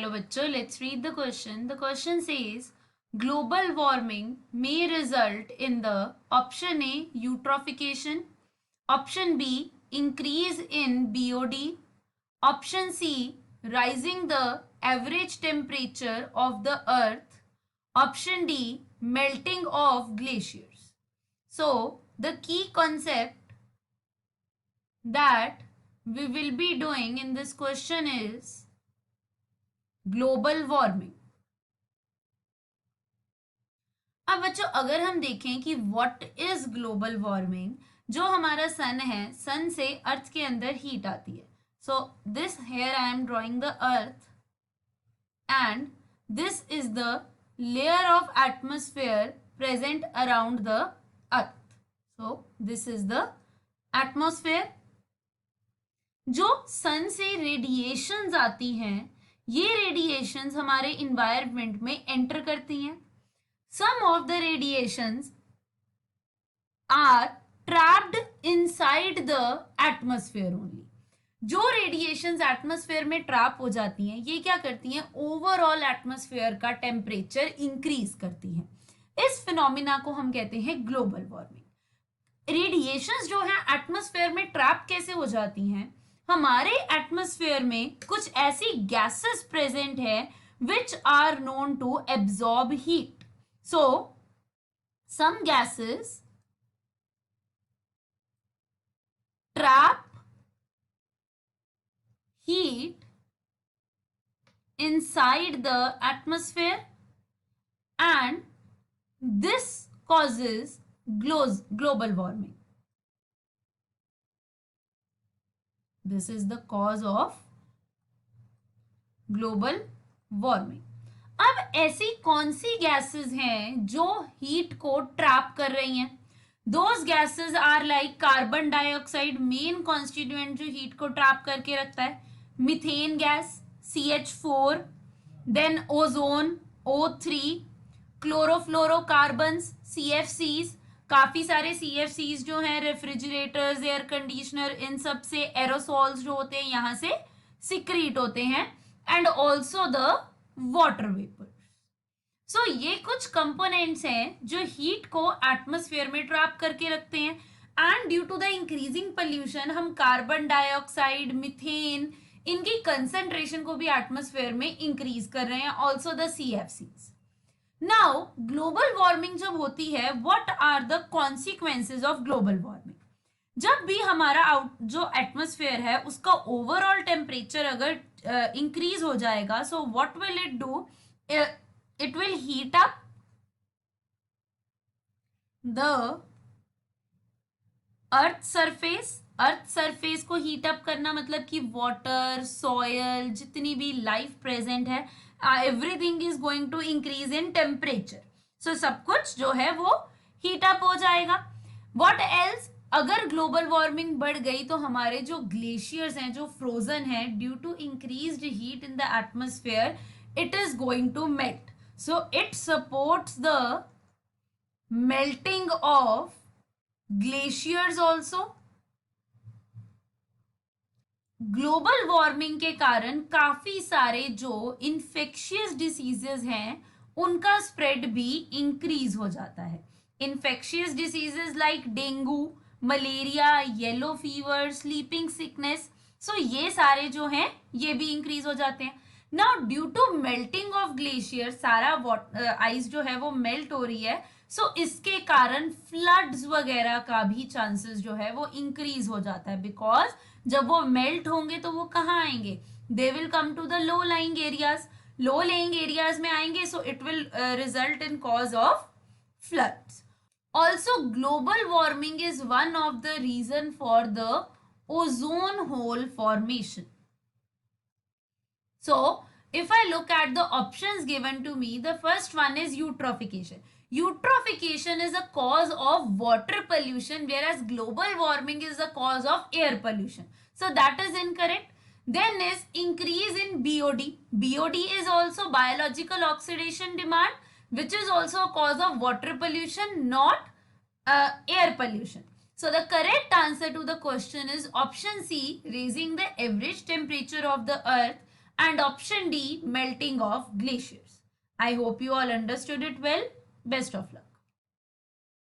चलो बच्चों, let's read the question. The question says global warming may result in the option A eutrophication, option B increase in BOD, option C rising the average temperature of the earth, option D melting of glaciers. So the key concept that we will be doing in this question is global warming. अब बच्चों अगर हम देखें कि what is global warming, जो हमारा सन है, सन से अर्थ के अंदर हीट आती है. So this here I am drawing the earth and this is the layer of atmosphere present around the earth. So this is the atmosphere. जो सन से रेडिएशंस आती हैं, ये रेडिएशंस हमारे इन्वायरमेंट में एंटर करती हैं. Some of the radiations are trapped inside the atmosphere only. जो रेडिएशंस एटमॉस्फेयर में ट्रैप हो जाती हैं, ये क्या करती हैं, ओवरऑल एटमॉस्फेयर का टेम्परेचर इंक्रीज करती हैं. इस फिनोमिना को हम कहते हैं ग्लोबल वार्मिंग. रेडिएशंस जो है एटमॉस्फेयर में ट्रैप कैसे हो जाती हैं, हमारे एटमॉस्फेयर में कुछ ऐसी गैसेस प्रेजेंट है which are known to absorb heat. So some gases trap heat inside the atmosphere and this causes global warming. This is the cause of global warming. अब ऐसी कौन सी गैसेस हैं जो हीट को ट्रैप कर रही हैं? Those gases are like carbon dioxide, main constituent जो हीट को ट्रैप करके रखता है, methane gas CH4, then ozone O3, chlorofluorocarbons CFCs, काफी सारे CFCs जो हैं, रेफ्रिजरेटर्स, एयर कंडीशनर, इन सब से एरोसॉल्स जो होते हैं यहाँ से सिक्रीट होते हैं, and also the water vapour. So ये कुछ कंपोनेंट्स हैं जो हीट को एटमॉस्फेयर में ट्रैप करके रखते हैं. And due to the increasing pollution हम कार्बन डाइऑक्साइड, मीथेन, इनकी कंसेंट्रेशन को भी एटमॉस्फेयर में इंक्रीज कर रहे हैं, also the CFCs. Now global warming जब होती है, what are the consequences of global warming? जब भी हमारा जो एटमॉस्फेयर है उसका ओवरऑल टेम्परेचर अगर इंक्रीज हो जाएगा, so what will it do, it will heat up the earth surface. Earth surface को हीट अप करना मतलब कि वाटर, सॉयल, जितनी भी लाइफ प्रेजेंट है, everything is going to increase in temperature. So सब कुछ जो है वो हीट अप हो जाएगा. व्हाट एल्स, अगर ग्लोबल वार्मिंग बढ़ गई तो हमारे जो ग्लेशियर्स हैं, जो फ्रोजन है, due to increased heat in the atmosphere, it is going to melt. So it supports the melting of glaciers also. Global warming के कारण काफी सारे जो इन्फेक्शियस डिसीजेस हैं उनका स्प्रेड भी इंक्रीज हो जाता है. Infectious diseases like dengue, malaria, yellow fever, sleeping sickness, so ये सारे जो हैं ये भी इंक्रीज हो जाते हैं. Now due to melting of glacier, सारा आइस जो है वो मेल्ट हो रही है, सो इसके कारण फ्लड्स वगैरह का भी चांसेस जो है वो इंक्रीज हो जाता है. बिकॉज जब वो मेल्ट होंगे तो वो कहाँ आएंगे, they will come to the low lying areas. Low lying areas में आएंगे, so it will result in cause of floods. Also, global warming is one of the reason for the ozone hole formation. So, if I look at the options given to me, the first one is eutrophication. Eutrophication is a cause of water pollution, whereas global warming is the cause of air pollution. So, that is incorrect. Then is increase in BOD. BOD is also biological oxidation demand, which is also a cause of water pollution, not air pollution. So the correct answer to the question is option C, raising the average temperature of the earth and option D, melting of glaciers. I hope you all understood it well. Best of luck.